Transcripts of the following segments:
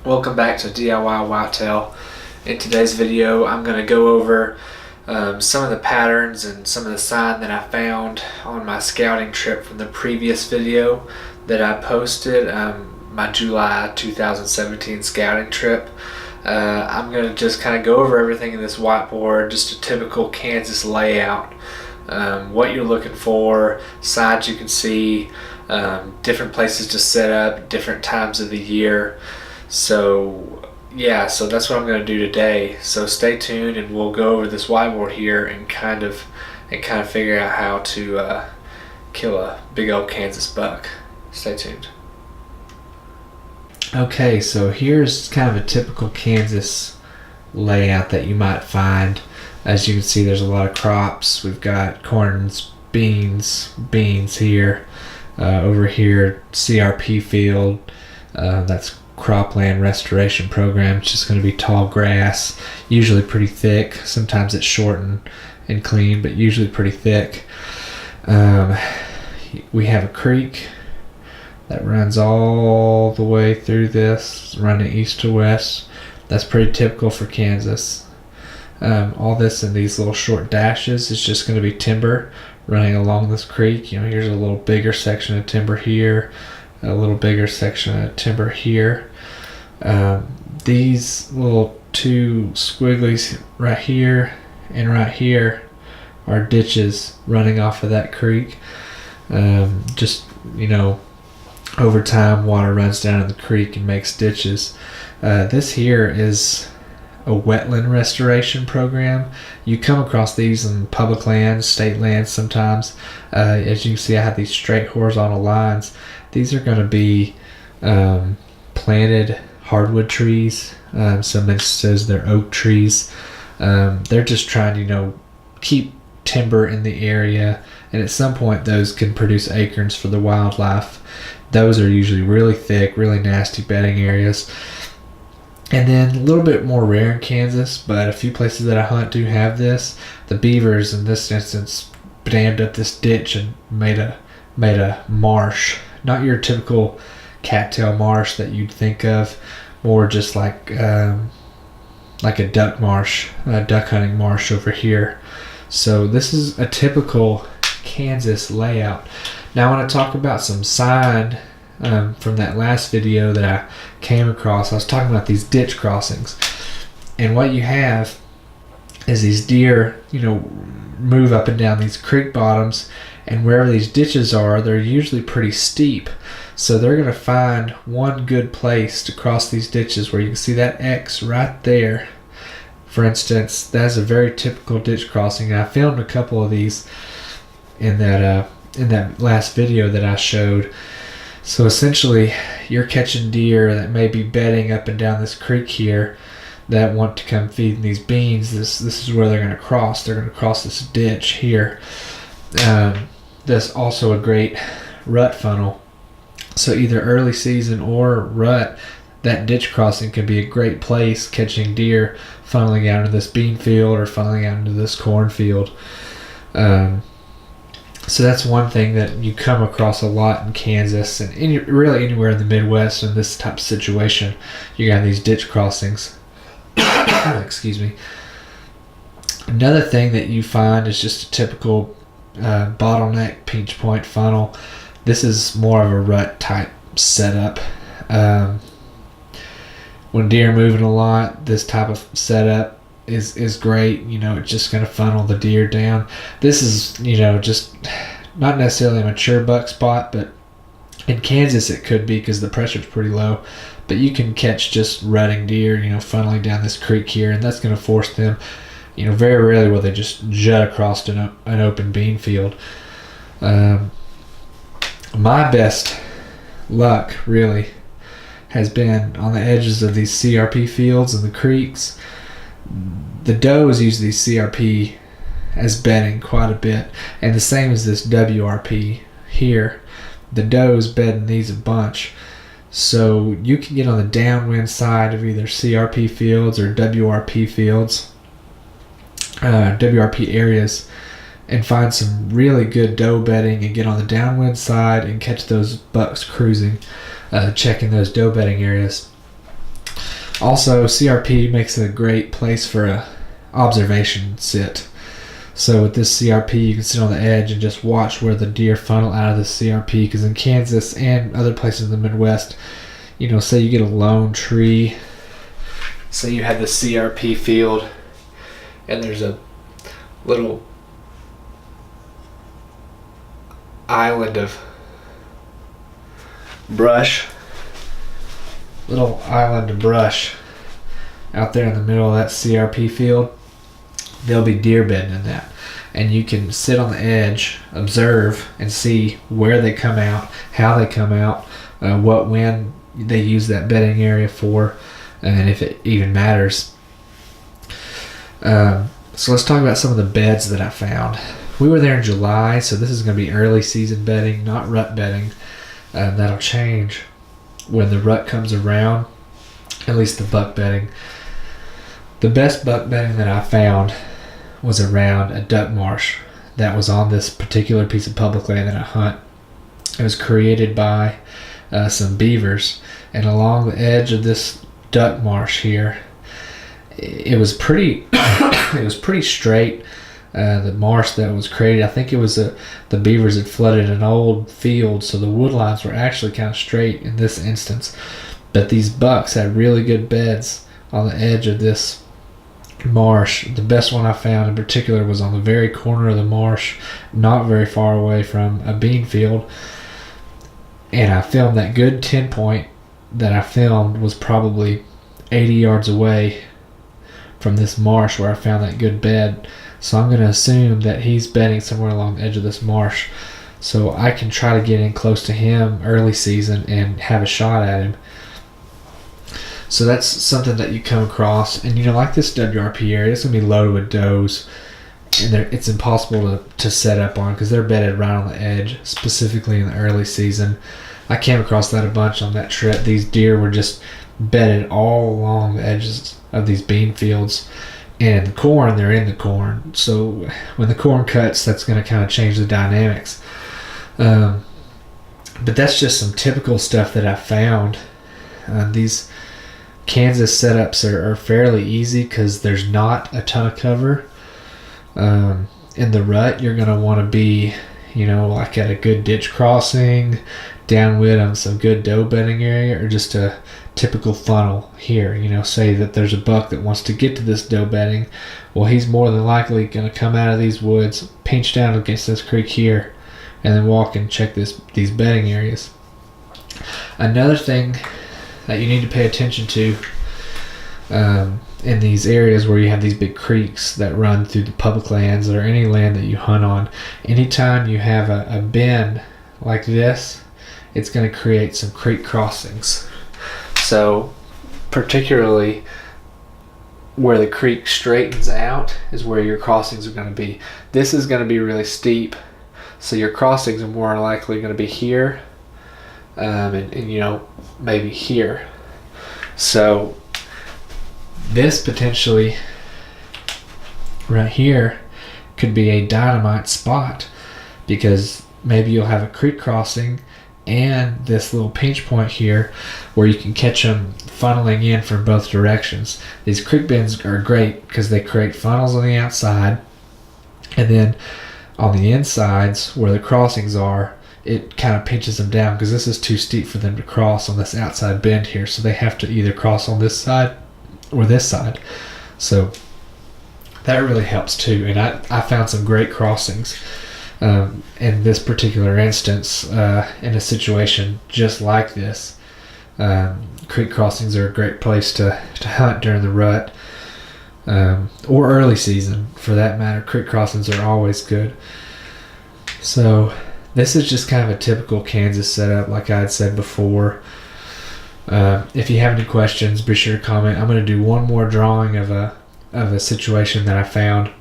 Welcome back to DIY Whitetail. In today's video I'm going to go over some of the patterns and some of the sign that I found on my scouting trip from the previous video that I posted, my July 2017 scouting trip. I'm going to just kind of go over everything in this whiteboard, just a typical Kansas layout, what you're looking for, signs you can see, different places to set up, different times of the year. So that's what I'm going to do today. So stay tuned and we'll go over this whiteboard here and kind of figure out how to kill a big old Kansas buck. Stay tuned. Okay, so here's kind of a typical Kansas layout that you might find. As you can see, there's a lot of crops. We've got corns, beans here. Over here, CRP field. That's cropland restoration program. It's just going to be tall grass, usually pretty thick. Sometimes it's short and clean, but usually pretty thick. We have a creek that runs all the way through this, running east to west. That's pretty typical for Kansas. All this in these little short dashes is just going to be timber running along this creek. Here's a little bigger section of timber here, a little bigger section of timber here. These little two squigglies right here and right here are ditches running off of that creek. Over time water runs down in the creek and makes ditches. This here is a wetland restoration program. You come across these in public lands, state lands sometimes. As you can see, I have these straight horizontal lines. These are going to be planted hardwood trees. Some instances they're oak trees. They're just trying to keep timber in the area, and at some point those can produce acorns for the wildlife. Those are usually really thick, really nasty bedding areas. And then a little bit more rare in Kansas, but a few places that I hunt do have this. The beavers in this instance dammed up this ditch and made a marsh. Not your typical cattail marsh that you'd think of, more just like a duck marsh, a duck hunting marsh over here. So this is a typical Kansas layout. Now I want to talk about some sign from that last video that I came across. I was talking about these ditch crossings, and what you have is these deer move up and down these creek bottoms, and wherever these ditches are, they're usually pretty steep. So they're going to find one good place to cross these ditches, where you can see that X right there. For instance, that's a very typical ditch crossing, and I filmed a couple of these in that last video that I showed. So essentially, you're catching deer that may be bedding up and down this creek here that want to come feed these beans. This is where they're going to cross. They're going to cross this ditch here. That's also a great rut funnel. So either early season or rut, that ditch crossing can be a great place catching deer funneling out into this bean field or funneling out into this corn field. So that's one thing that you come across a lot in Kansas, and really anywhere in the Midwest in this type of situation. You got these ditch crossings. Excuse me. Another thing that you find is just a typical bottleneck pinch point funnel. This is more of a rut type setup. When deer are moving a lot, this type of setup is great. It's just going to funnel the deer down. This is just not necessarily a mature buck spot, but in Kansas it could be because the pressure's pretty low. But you can catch just rutting deer funneling down this creek here, and that's going to force them, very rarely will they just jut across an open bean field. My best luck really has been on the edges of these CRP fields and the creeks. The does use these CRP as bedding quite a bit, and the same as this WRP here. The does bed in these a bunch, so you can get on the downwind side of either CRP fields or WRP fields, WRP areas, and find some really good doe bedding and get on the downwind side and catch those bucks cruising, checking those doe bedding areas. Also, CRP makes it a great place for a observation sit. So with this CRP, you can sit on the edge and just watch where the deer funnel out of the CRP. Because in Kansas and other places in the Midwest, you know, say you get a lone tree, say you have the CRP field, and there's a little island of brush, out there in the middle of that CRP field. There'll be deer bedding in that, and you can sit on the edge, observe, and see where they come out, how they come out, what wind they use that bedding area for, and if it even matters. So let's talk about some of the beds that I found. We were there in July, so this is going to be early season bedding, not rut bedding. That'll change when the rut comes around, at least the buck bedding. The best buck bedding that I found was around a duck marsh that was on this particular piece of public land that I hunt. It was created by some beavers, and along the edge of this duck marsh here, it was pretty it was pretty straight. The marsh that was created, I think it was the beavers had flooded an old field, so the wood lines were actually kind of straight in this instance. But these bucks had really good beds on the edge of this marsh. The best one I found in particular was on the very corner of the marsh, not very far away from a bean field. And I filmed that good 10 point that I filmed was probably 80 yards away from this marsh where I found that good bed. So I'm going to assume that he's bedding somewhere along the edge of this marsh, so I can try to get in close to him early season and have a shot at him. So that's something that you come across. And you know, like this WRP area, it's going to be loaded with does, and it's impossible to set up on because they're bedded right on the edge, specifically in the early season. I came across that a bunch on that trip. These deer were just bedded all along the edges of these bean fields. And the corn, they're in the corn. So when the corn cuts, that's going to kind of change the dynamics. But that's just some typical stuff that I found. These Kansas setups are fairly easy because there's not a ton of cover. In the rut, you're going to want to be, you know, like at a good ditch crossing, downwind on some good doe bedding area, or just a typical funnel here. You know, say that there's a buck that wants to get to this doe bedding. Well, he's more than likely going to come out of these woods, pinch down against this creek here, and then walk and check these bedding areas. Another thing that you need to pay attention to in these areas where you have these big creeks that run through the public lands or any land that you hunt on, anytime you have a bend like this, it's going to create some creek crossings. So particularly where the creek straightens out is where your crossings are going to be. This is going to be really steep, so your crossings are more likely going to be here, and you know, maybe here. So this potentially right here could be a dynamite spot, because maybe you'll have a creek crossing and this little pinch point here where you can catch them funneling in from both directions. These creek bends are great because they create funnels on the outside, and then on the insides where the crossings are, it kind of pinches them down because this is too steep for them to cross on this outside bend here, so they have to either cross on this side or this side. So that really helps too, and I found some great crossings in this particular instance, in a situation just like this. Creek crossings are a great place to hunt during the rut, or early season for that matter. Creek crossings are always good. So this is just kind of a typical Kansas setup, like I had said before. If you have any questions, be sure to comment. I'm going to do one more drawing of a situation that I found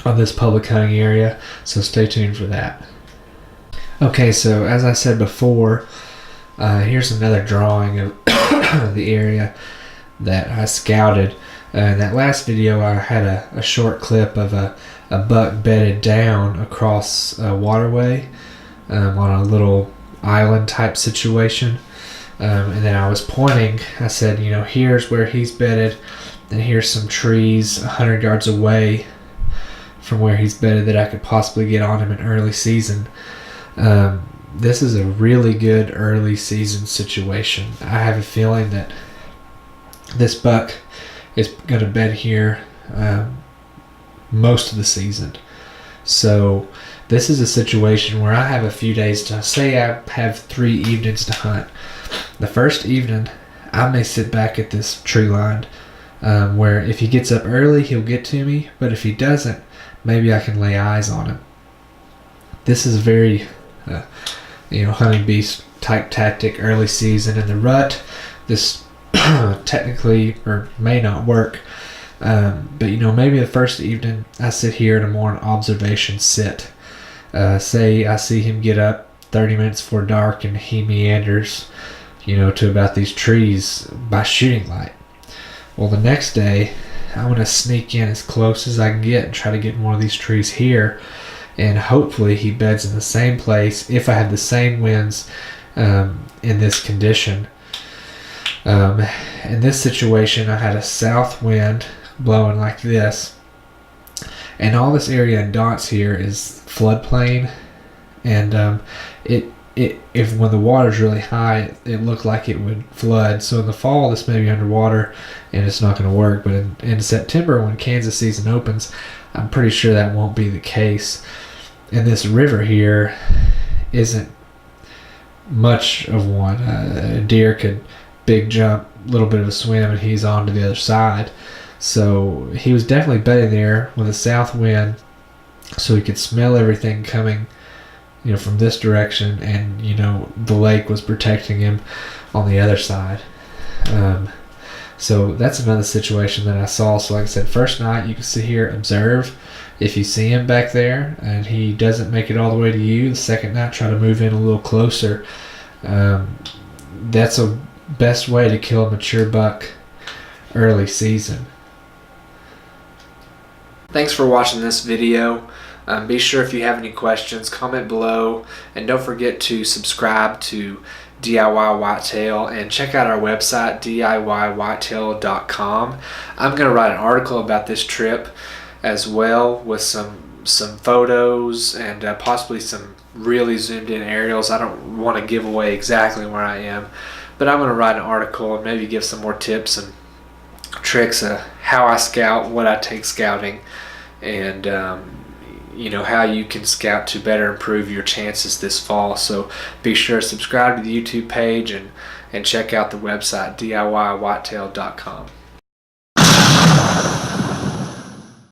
on this public hunting area, so stay tuned for that. Okay, so as I said before, here's another drawing of the area that I scouted. In that last video, I had a short clip of a buck bedded down across a waterway on a little island type situation. And then I was pointing. I said, here's where he's bedded, and here's some trees 100 yards away from where he's bedded that I could possibly get on him in early season. This is a really good early season situation. I have a feeling that this buck is going to bed here most of the season. So this is a situation where I have a few days to say I have 3 evenings to hunt. The first evening, I may sit back at this tree line where if he gets up early, he'll get to me. But if he doesn't, maybe I can lay eyes on him. This is very, hunting beast type tactic early season. In the rut, this technically or may not work. But maybe the first evening I sit here in a more observation sit. Say I see him get up 30 minutes before dark and he meanders, to about these trees by shooting light. Well, the next day I'm going to sneak in as close as I can get and try to get in one of these trees here, and hopefully he beds in the same place if I have the same winds in this condition. In this situation, I had a south wind blowing like this, and all this area in dots here is floodplain, and if when the water's really high, it looked like it would flood. So in the fall, this may be underwater and it's not going to work. But in September, when Kansas season opens, I'm pretty sure that won't be the case. And this river here isn't much of one. A deer could big jump, a little bit of a swim, and he's on to the other side. So he was definitely bedding there with a south wind, so he could smell everything coming from this direction, and the lake was protecting him on the other side. So that's another situation that I saw. So like I said, first night you can sit here, observe. If you see him back there and he doesn't make it all the way to you, the second night try to move in a little closer. That's a best way to kill a mature buck early season. Thanks for watching this video. Be sure if you have any questions, comment below, and don't forget to subscribe to DIY Whitetail and check out our website, DIYWhitetail.com. I'm going to write an article about this trip as well with some photos and possibly some really zoomed in aerials. I don't want to give away exactly where I am, but I'm going to write an article and maybe give some more tips and tricks of how I scout, what I take scouting, and how you can scout to better improve your chances this fall. So be sure to subscribe to the YouTube page and check out the website, DIYWhitetail.com.